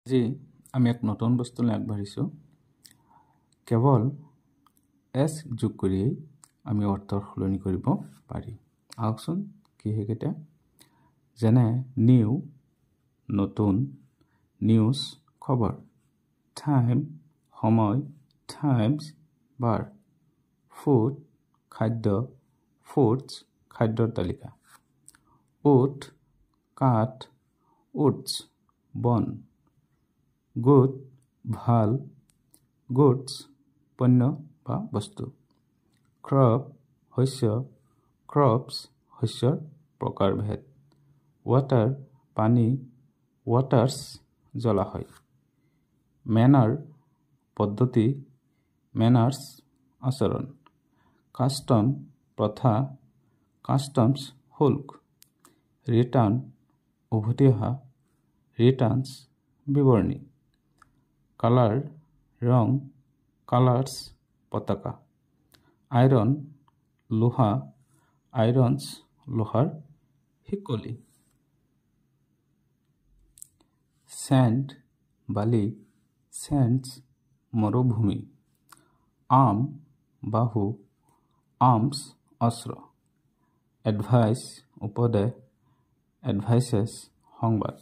আজি আমি এক নতুন বস্তুলৈ আগবাঢ়িছোঁ কেৱল এছ যোগ কৰিয়েই আমি অৰ্থৰ সলনি কৰিব পাৰি আহকচোন কি হেকেইটা যেনে নিউ নতুন নিউজ খবৰ টাইম সময় টাইমছ বাৰ ফুড খাদ্য ফুডছ খাদ্যৰ তালিকা ওট কাঠ ওটছ বন গুড ভাল গুডছ পণ্য বা বস্তু ক্ৰপ শস্য ক্ৰপছ শস্যৰ প্ৰকাৰভেদ ৱাটাৰ পানী ৱাটাৰ্ছ জলাশয় মেনাৰ পদ্ধতি মেনাৰ্ছ আচৰণ কাষ্টম প্ৰথা কাষ্টমছ শুল্ক ৰিটাৰ্ণ উভতি অহা ৰিটাৰ্ণছ বিৱৰণী কালাৰ ৰং কালাৰ্ছ পতাকা আইৰণ লোহা আইৰণছ লোহাৰ শিকলি চেণ্ড বালি চেণ্ডছ মৰুভূমি আৰ্ম বাহু আৰ্মছ অস্ত্ৰ এডভাইচ উপদেশ এডভাইচেছ সংবাদ